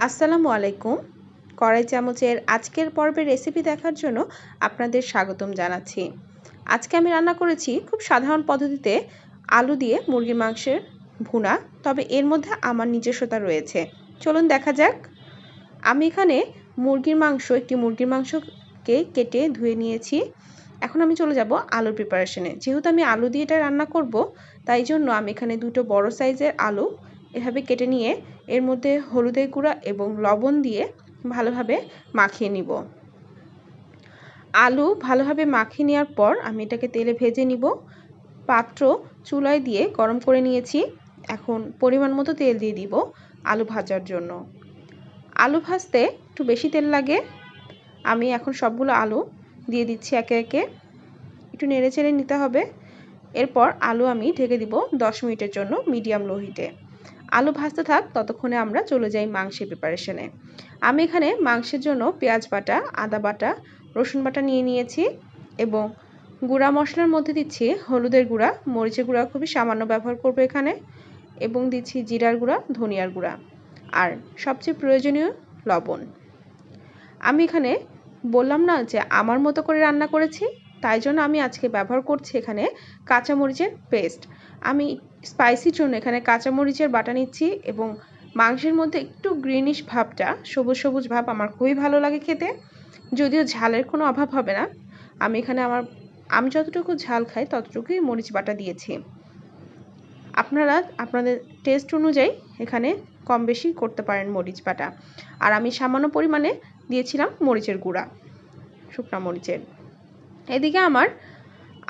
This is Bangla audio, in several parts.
আসসালামু আলাইকুম। কড়াই চামচের আজকের পর্বের রেসিপি দেখার জন্য আপনাদের স্বাগতম জানাচ্ছি। আজকে আমি রান্না করেছি খুব সাধারণ পদ্ধতিতে আলু দিয়ে মুরগির মাংসের ভুনা, তবে এর মধ্যে আমার নিজস্বতা রয়েছে। চলুন দেখা যাক। আমি এখানে একটি মুরগির মাংসকে কেটে ধুয়ে নিয়েছি। এখন আমি চলে যাব আলুর প্রিপারেশনে। যেহেতু আমি আলু দিয়ে এটা রান্না করব, তাই জন্য আমি এখানে দুটো বড় সাইজের আলু এভাবে কেটে নিয়ে এর মধ্যে হলুদের গুঁড়া এবং লবণ দিয়ে ভালোভাবে মাখিয়ে নিব। আলু ভালোভাবে মাখিয়ে নেওয়ার পর আমি এটাকে তেলে ভেজে নিব। পাত্র চুলায় দিয়ে গরম করে নিয়েছি। এখন পরিমাণ মতো তেল দিয়ে দিব আলু ভাজার জন্য। আলু ভাজতে একটু বেশি তেল লাগে। আমি এখন সবগুলো আলু দিয়ে দিচ্ছি একে একে। একটু নেড়ে চেড়ে নিতে হবে। এরপর আলু আমি ঢেকে দিব 10 মিনিটের জন্য মিডিয়াম লো হিটে। আলু ভাজতে থাক, ততক্ষণে আমরা চলে যাই মাংসের প্রিপারেশনে। আমি এখানে মাংসের জন্য পেঁয়াজ বাটা, আদা বাটা, রসুন বাটা নিয়ে নিয়েছি এবং গুঁড়া মশলার মধ্যে দিচ্ছি হলুদের গুঁড়া, মরিচের গুঁড়া খুবই সামান্য ব্যবহার করব এখানে, এবং দিচ্ছি জিরার গুঁড়া, ধনিয়ার গুঁড়া আর সবচেয়ে প্রয়োজনীয় লবণ। আমি এখানে বললাম না যে আমার মতো করে রান্না করেছি, তাই জন্য আমি আজকে ব্যবহার করছি এখানে কাঁচামরিচের পেস্ট। আমি স্পাইসির জন্য এখানে কাঁচামরিচের বাটা নিচ্ছি এবং মাংসের মধ্যে একটু গ্রিনিশ ভাবটা, সবুজ সবুজ ভাব আমার খুবই ভালো লাগে খেতে। যদিও ঝালের কোনো অভাব হবে না। আমি এখানে আমি যতটুকু ঝাল খাই ততটুকুই মরিচ বাটা দিয়েছি। আপনারা আপনাদের টেস্ট অনুযায়ী এখানে কম বেশি করতে পারেন মরিচ বাটা। আর আমি সামান্য পরিমাণে দিয়েছিলাম মরিচের গুঁড়া, শুকনো মরিচের। এদিকে আমার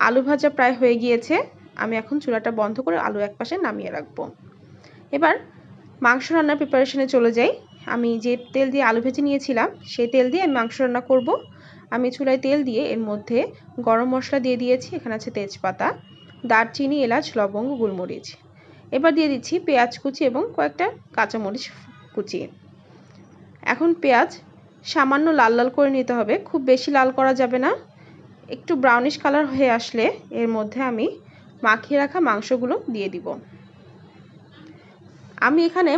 আলু ভাজা প্রায় হয়ে গিয়েছে। আমি এখন চুলাটা বন্ধ করে আলু একপাশে নামিয়ে রাখবো। এবার মাংস রান্নার প্রিপারেশনে চলে যাই। আমি যে তেল দিয়ে আলু ভেজে নিয়েছিলাম সেই তেল দিয়ে আমি মাংস রান্না করব। আমি চুলায় তেল দিয়ে এর মধ্যে গরম মশলা দিয়ে দিয়েছি। এখানে আছে তেজপাতা, দারচিনি, এলাচ, লবঙ্গ, গোলমরিচ। এবার দিয়ে দিচ্ছি পেঁয়াজ কুচি এবং কয়েকটা কাঁচামরিচ কুচি। এখন পেঁয়াজ সামান্য লাল লাল করে নিতে হবে, খুব বেশি লাল করা যাবে না। একটু ব্রাউনিশ কালার হয়ে আসলে এর মধ্যে আমি মাখিয়ে রাখা মাংসগুলো দিয়ে দিব। আমি এখানে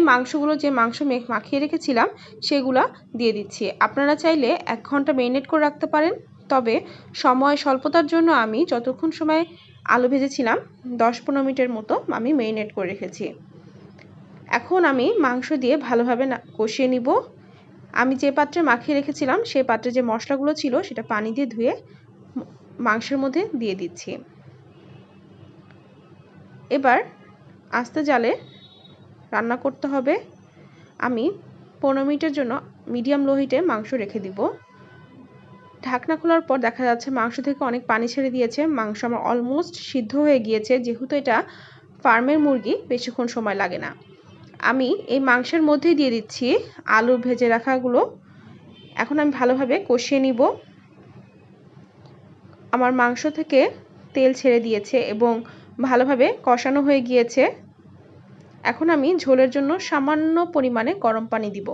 যে মাংস মাখিয়ে রেখেছিলাম সেগুলা দিয়ে দিচ্ছি। আপনারা চাইলে 1 ঘন্টা ম্যারিনেট করে রাখতে পারেন, তবে সময় স্বল্পতার জন্য আমি যতক্ষণ সময় আলু ভেজেছিলাম 10-15 মিনিটের মতো আমি ম্যারিনেট করে রেখেছি। এখন আমি মাংস দিয়ে ভালোভাবে কষিয়ে নিব। আমি যে পাত্রে মাখিয়ে রেখেছিলাম সেই পাত্রে যে মশলাগুলো ছিল সেটা পানি দিয়ে ধুয়ে মাংসের মধ্যে দিয়ে দিচ্ছি। এবার আস্তে জালে রান্না করতে হবে। আমি 15 মিনিটের জন্য মিডিয়াম লো হিটে মাংস রেখে দিব। ঢাকনা খোলার পর দেখা যাচ্ছে মাংস থেকে অনেক পানি ছেড়ে দিয়েছে। মাংস আমার অলমোস্ট সিদ্ধ হয়ে গিয়েছে। যেহেতু এটা ফার্মের মুরগি, বেশিক্ষণ সময় লাগে না। আমি এই মাংসের মধ্যেই দিয়ে দিচ্ছি আলু ভেজে রাখাগুলো। এখন আমি ভালোভাবে কষিয়ে নিব। আমার মাংস থেকে তেল ছেড়ে দিয়েছে এবং ভালোভাবে কষানো হয়ে গিয়েছে। এখন আমি ঝোলের জন্য সামান্য পরিমাণে গরম পানি দিব।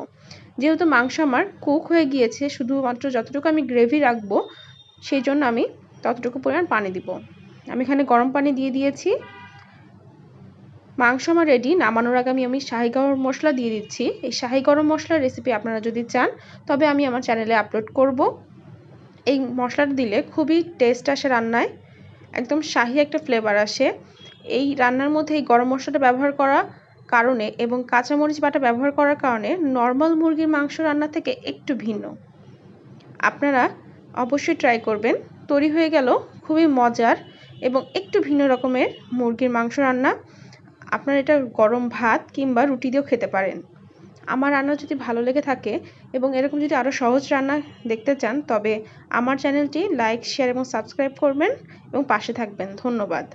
যেহেতু মাংস আমার কুক হয়ে গিয়েছে, শুধুমাত্র যতটুকু আমি গ্রেভি রাখবো সেই জন্য আমি ততটুকু পরিমাণ পানি দিব। আমি এখানে গরম পানি দিয়ে দিয়েছি। মাংস আমার রেডি। নামানোর আগে আমি শাহি গরম মশলা দিয়ে দিচ্ছি। এই শাহি গরম মশলার রেসিপি আপনারা যদি চান তবে আমি আমার চ্যানেলে আপলোড করব। এই মশলাটা দিলে খুবই টেস্ট আসে রান্নায়, একদম শাহি একটা ফ্লেভার আসে। এই রান্নার মধ্যে এই গরম মশলাটা ব্যবহার করা কারণে এবং কাঁচামরিচ বাটা ব্যবহার করার কারণে নর্মাল মুরগির মাংস রান্না থেকে একটু ভিন্ন। আপনারা অবশ্যই ট্রাই করবেন। তৈরি হয়ে গেল খুবই মজার এবং একটু ভিন্ন রকমের মুরগির মাংস রান্না। আপনারা এটা গরম ভাত কিংবা রুটি দিয়েও খেতে পারেন। আমার রান্না যদি ভালো লেগে থাকে এবং এরকম যদি আরও সহজ রান্না দেখতে চান তবে আমার চ্যানেলটি লাইক, শেয়ার এবং সাবস্ক্রাইব করবেন এবং পাশে থাকবেন। ধন্যবাদ।